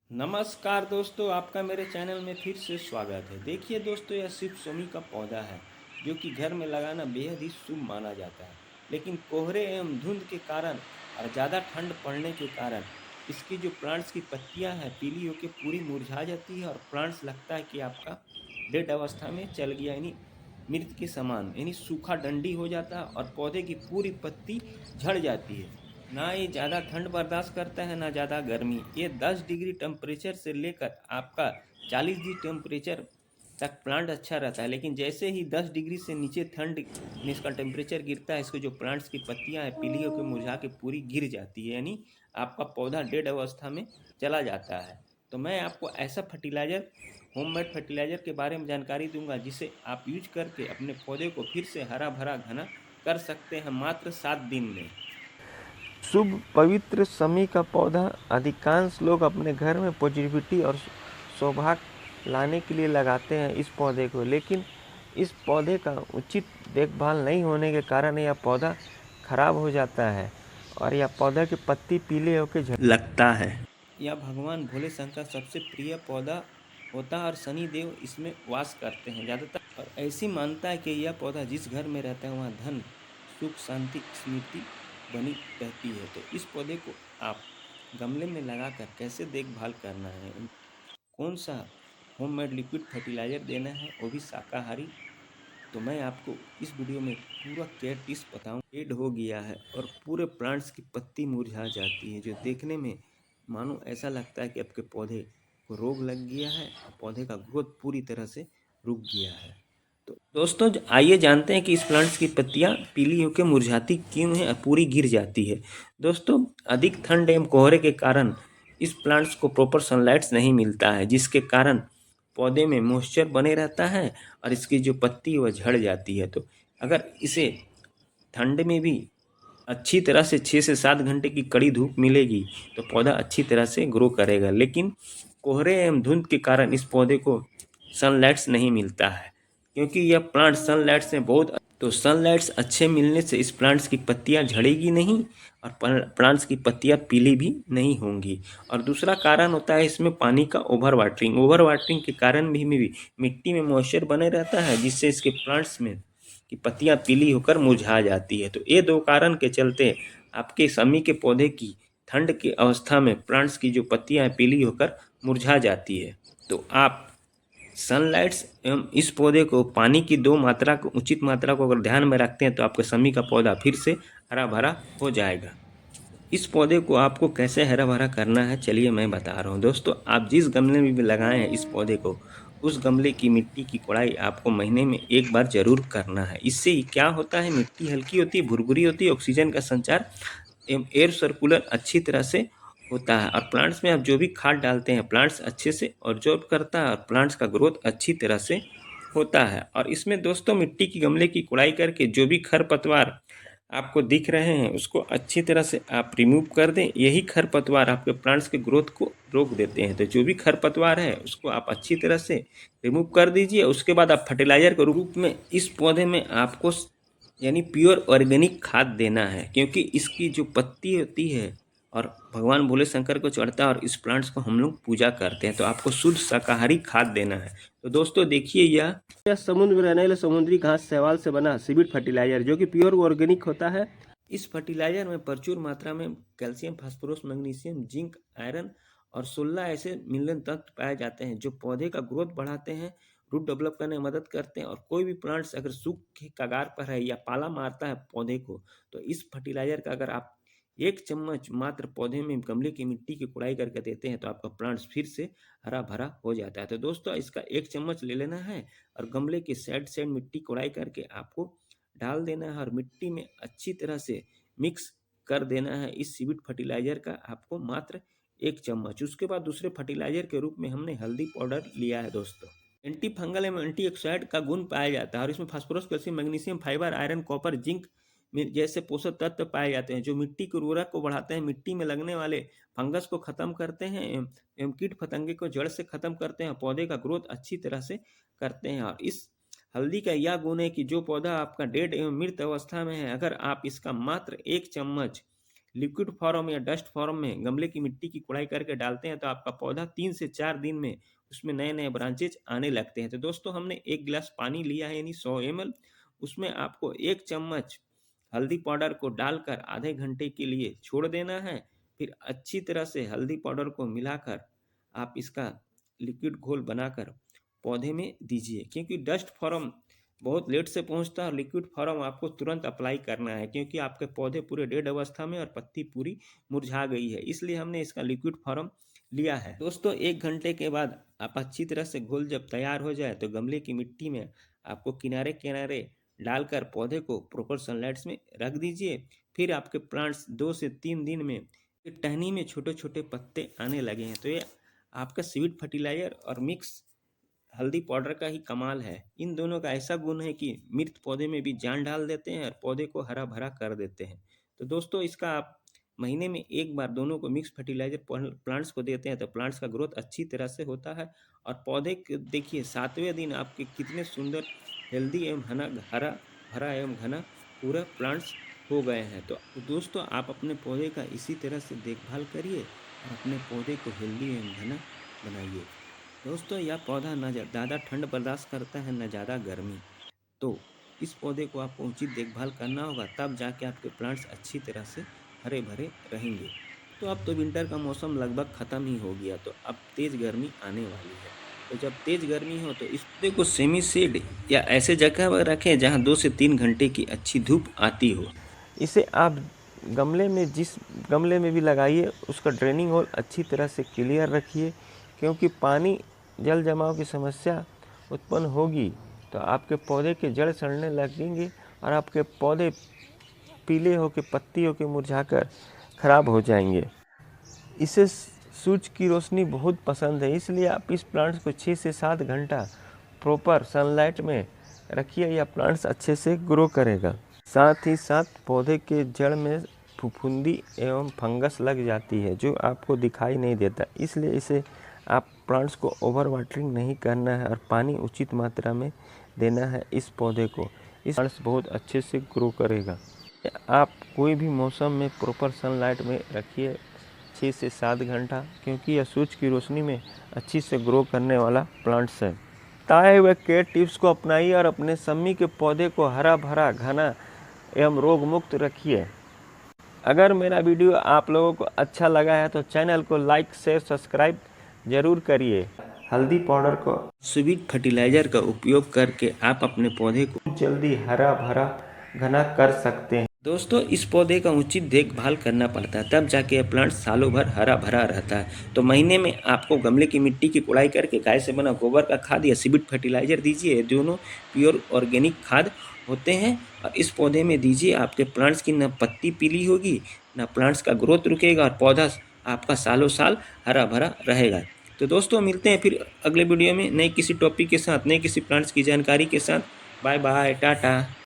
नमस्कार दोस्तों, आपका मेरे चैनल में फिर से स्वागत है। देखिए दोस्तों, यह शिव शमी का पौधा है जो कि घर में लगाना बेहद ही शुभ माना जाता है। लेकिन कोहरे एवं धुंध के कारण और ज़्यादा ठंड पड़ने के कारण इसकी जो प्लांट्स की पत्तियां हैं पीली होकर पूरी मुरझा जाती है और प्लांट्स लगता है कि आपका डेड अवस्था में चल गया, यानी मृत के समान, यानी सूखा डंडी हो जाता है और पौधे की पूरी पत्ती झड़ जाती है। ना ये ज़्यादा ठंड बर्दाश्त करता है ना ज़्यादा गर्मी। ये 10 डिग्री टेम्परेचर से लेकर आपका 40 डिग्री टेम्परेचर तक प्लांट अच्छा रहता है, लेकिन जैसे ही 10 डिग्री से नीचे ठंड में इसका टेम्परेचर गिरता है, इसके जो प्लांट्स की पत्तियां हैं पीली होकर मुरझा के पूरी गिर जाती है, यानी आपका पौधा डेड अवस्था में चला जाता है। तो मैं आपको ऐसा फर्टिलाइज़र, होममेड फर्टिलाइज़र के बारे में जानकारी दूंगा जिसे आप यूज करके अपने पौधे को फिर से हरा भरा घना कर सकते हैं मात्र 7 दिन में। शुभ पवित्र शमी का पौधा अधिकांश लोग अपने घर में पॉजिटिविटी और सौभाग्य लाने के लिए लगाते हैं इस पौधे को, लेकिन इस पौधे का उचित देखभाल नहीं होने के कारण यह पौधा खराब हो जाता है और यह पौधा की पत्ती पीले होकर झड़ लगता है। यह भगवान भोले शंकर सबसे प्रिय पौधा होता है और शनि देव इसमें वास करते हैं ज़्यादातर। और ऐसी मानता है कि यह पौधा जिस घर में रहता है वहाँ धन, सुख, शांति, स्मृति बनी रहती है। तो इस पौधे को आप गमले में लगाकर कैसे देखभाल करना है, कौन सा होममेड लिक्विड फर्टिलाइज़र देना है, वो भी शाकाहारी, तो मैं आपको इस वीडियो में पूरा केयर टिप्स बताऊँ। डेड हो गया है और पूरे प्लांट्स की पत्ती मुरझा जाती है, जो देखने में मानो ऐसा लगता है कि आपके पौधे को रोग लग गया है और पौधे का ग्रोथ पूरी तरह से रुक गया है। तो दोस्तों, आइए जानते हैं कि इस प्लांट्स की पत्तियां पीली होकर मुरझाती क्यों हैं और पूरी गिर जाती है। दोस्तों, अधिक ठंड एवं कोहरे के कारण इस प्लांट्स को प्रॉपर सनलाइट्स नहीं मिलता है, जिसके कारण पौधे में मॉइस्चर बने रहता है और इसकी जो पत्ती है वह झड़ जाती है। तो अगर इसे ठंड में भी अच्छी तरह से 6 से 7 घंटे की कड़ी धूप मिलेगी तो पौधा अच्छी तरह से ग्रो करेगा, लेकिन कोहरे एवं धुंध के कारण इस पौधे को सनलाइट्स नहीं मिलता है, क्योंकि यह प्लांट सनलाइट से बहुत, तो सनलाइट्स अच्छे मिलने से इस प्लांट्स की पत्तियां झड़ेगी नहीं और प्लांट्स की पत्तियां पीली भी नहीं होंगी। और दूसरा कारण होता है इसमें पानी का ओवर वाटरिंग के कारण भी मिट्टी में मॉइस्चर बने रहता है, जिससे इसके प्लांट्स में की पत्तियां पीली होकर मुरझा जाती है। तो ये दो कारण के चलते आपके शमी के पौधे की ठंड की अवस्था में प्लांट्स की जो पत्तियां पीली होकर मुरझा जाती है। तो आप सनलाइट्स एवं इस पौधे को पानी की उचित मात्रा को अगर ध्यान में रखते हैं तो आपके शमी का पौधा फिर से हरा भरा हो जाएगा। इस पौधे को आपको कैसे हरा भरा करना है, चलिए मैं बता रहा हूँ। दोस्तों, आप जिस गमले में भी लगाए हैं इस पौधे को, उस गमले की मिट्टी की कोड़ाई आपको महीने में एक बार जरूर करना है। इससे क्या होता है, मिट्टी हल्की होती है, भुरभुरी होती है, ऑक्सीजन का संचार एवं एयर सर्कुलर अच्छी तरह से होता है और प्लांट्स में आप जो भी खाद डालते हैं प्लांट्स अच्छे से ऑब्जॉर्ब करता है और प्लांट्स का ग्रोथ अच्छी तरह से होता है। और इसमें दोस्तों, मिट्टी की गमले की कुड़ाई करके जो भी खरपतवार आपको दिख रहे हैं उसको अच्छी तरह से आप रिमूव कर दें। यही खरपतवार आपके प्लांट्स के ग्रोथ को रोक देते हैं। तो जो भी खरपतवार है उसको आप अच्छी तरह से रिमूव कर दीजिए। उसके बाद आप फर्टिलाइजर के रूप में इस पौधे में आपको यानी प्योर ऑर्गेनिक खाद देना है, क्योंकि इसकी जो पत्ती होती है और भगवान भोले शंकर को चढ़ता है और इस प्लांट्स को हम लोग पूजा करते हैं, तो आपको शुद्ध शाकाहारी खाद देना है। तो दोस्तों देखिए, यह समुद्र में रहने वाले समुद्री घास शैवाल से बना सीविड फर्टिलाइजर जो कि प्योर ऑर्गेनिक होता है। इस फर्टिलाइजर में प्रचुर मात्रा में calcium, phosphorus, magnesium, zinc, iron और 16 ऐसे मिनरल तत्व पाए जाते हैं जो पौधे का ग्रोथ बढ़ाते हैं, रूट डेवलप करने में मदद करते हैं। और कोई भी प्लांट्स अगर सूख के कगार पर है या पाला मारता है पौधे को, तो इस फर्टिलाइजर का अगर आप 1 चम्मच मात्र पौधे में गमले की मिट्टी की कुड़ाई करके देते हैं तो आपका प्लांट्स फिर से हरा भरा हो जाता है। तो दोस्तों, इसका 1 चम्मच ले लेना है और गमले के साइड साइड मिट्टी कुड़ाई करके आपको डाल देना है और मिट्टी में अच्छी तरह से मिक्स कर देना है। इस सीविड फर्टिलाइजर का आपको मात्र 1 चम्मच। उसके बाद दूसरे फर्टिलाइजर के रूप में हमने हल्दी पाउडर लिया है। दोस्तों, एंटी फंगल एवं एंटी ऑक्सीडेंट का गुण पाया जाता है और इसमें phosphorus, calcium, magnesium, fibre, iron, copper, zinc में जैसे पोषक तत्व पाए जाते हैं जो मिट्टी की उर्वरक को बढ़ाते हैं, मिट्टी में लगने वाले फंगस को खत्म करते हैं एवं कीट पतंगे को जड़ से खत्म करते हैं, पौधे का ग्रोथ अच्छी तरह से करते हैं। और इस हल्दी का यह गुण है कि जो पौधा आपका डेड एवं मृत अवस्था में है, अगर आप इसका मात्र 1 चम्मच लिक्विड फॉर्म या डस्ट फॉर्म में गमले की मिट्टी की कोड़ाई करके डालते हैं तो आपका पौधा 3 से 4 दिन में उसमें नए नए ब्रांचेज आने लगते हैं। तो दोस्तों हमने 1 गिलास पानी लिया है यानी 100 ml, उसमें आपको 1 चम्मच हल्दी पाउडर को डालकर आधे घंटे के लिए छोड़ देना है। फिर अच्छी तरह से हल्दी पाउडर को मिलाकर आप इसका लिक्विड घोल बनाकर पौधे में दीजिए, क्योंकि डस्ट फॉर्म बहुत लेट से पहुंचता है और लिक्विड फॉर्म आपको तुरंत अप्लाई करना है, क्योंकि आपके पौधे पूरे डेड अवस्था में और पत्ती पूरी मुरझा गई है, इसलिए हमने इसका लिक्विड फॉर्म लिया है। दोस्तों 1 घंटे के बाद आप अच्छी तरह से घोल जब तैयार हो जाए तो गमले की मिट्टी में आपको किनारे किनारे डालकर पौधे को प्रॉपर सनलाइट्स में रख दीजिए। फिर आपके प्लांट्स 2 से 3 दिन में टहनी में छोटे छोटे पत्ते आने लगे हैं। तो ये आपका सीविड फर्टिलाइजर और मिक्स हल्दी पाउडर का ही कमाल है। इन दोनों का ऐसा गुण है कि मृत पौधे में भी जान डाल देते हैं और पौधे को हरा भरा कर देते हैं। तो दोस्तों इसका आप महीने में 1 बार दोनों को मिक्स फर्टिलाइजर प्लांट्स को देते हैं तो प्लांट्स का ग्रोथ अच्छी तरह से होता है और पौधे देखिए 7वें दिन आपके कितने सुंदर हेल्दी एवं हरा भरा एवं घना पूरा प्लांट्स हो गए हैं। तो दोस्तों आप अपने पौधे का इसी तरह से देखभाल करिए और अपने पौधे को हेल्दी एवं घना बनाइए। दोस्तों यह पौधा न ज़्यादा ठंड बर्दाश्त करता है न ज़्यादा गर्मी, तो इस पौधे को आपको उचित देखभाल करना होगा, तब जाके आपके प्लांट्स अच्छी तरह से हरे भरे रहेंगे। तो अब तो विंटर का मौसम लगभग ख़त्म ही हो गया, तो अब तेज़ गर्मी आने वाली है। तो जब तेज़ गर्मी हो तो इस पौधे को सेमी शेड या ऐसे जगह पर रखें जहाँ 2 से 3 घंटे की अच्छी धूप आती हो। इसे आप गमले में जिस गमले में भी लगाइए उसका ड्रेनिंग होल अच्छी तरह से क्लियर रखिए, क्योंकि पानी जल जमाव की समस्या उत्पन्न होगी तो आपके पौधे के जड़ सड़ने लगेंगे और आपके पौधे पीले होकर पत्ती होकर मुरझाकर ख़राब हो जाएंगे। इसे सूरज की रोशनी बहुत पसंद है, इसलिए आप इस प्लांट्स को 6 से 7 घंटा प्रॉपर सनलाइट में रखिए, या प्लांट्स अच्छे से ग्रो करेगा। साथ ही साथ पौधे के जड़ में फफूंदी एवं फंगस लग जाती है जो आपको दिखाई नहीं देता, इसलिए इसे आप प्लांट्स को ओवर वाटरिंग नहीं करना है और पानी उचित मात्रा में देना है इस पौधे को। इस प्लांट्स बहुत अच्छे से ग्रो करेगा। आप कोई भी मौसम में प्रॉपर सनलाइट में रखिए 6 से 7 घंटा, क्योंकि यह सूरज की रोशनी में अच्छी से ग्रो करने वाला प्लांट्स है। बताए हुए केयर टिप्स को अपनाइए और अपने शम्मी के पौधे को हरा भरा घना एवं रोग मुक्त रखिए। अगर मेरा वीडियो आप लोगों को अच्छा लगा है तो चैनल को लाइक शेयर सब्सक्राइब जरूर करिए। हल्दी पाउडर को सीविड फर्टिलाइजर का उपयोग करके आप अपने पौधे को जल्दी हरा भरा घना कर सकते हैं। दोस्तों इस पौधे का उचित देखभाल करना पड़ता है, तब जाके यह प्लांट सालों भर हरा भरा रहता है। तो महीने में आपको गमले की मिट्टी की कोड़ाई करके गाय से बना गोबर का खाद या सीविड फर्टिलाइजर दीजिए, दोनों प्योर ऑर्गेनिक खाद होते हैं और इस पौधे में दीजिए। आपके प्लांट्स की न पत्ती पीली होगी न प्लांट्स का ग्रोथ रुकेगा और पौधा आपका सालों साल हरा भरा रहेगा। तो दोस्तों मिलते हैं फिर अगले वीडियो में नए किसी टॉपिक के साथ, नए किसी प्लांट्स की जानकारी के साथ। Bye bye, Tata.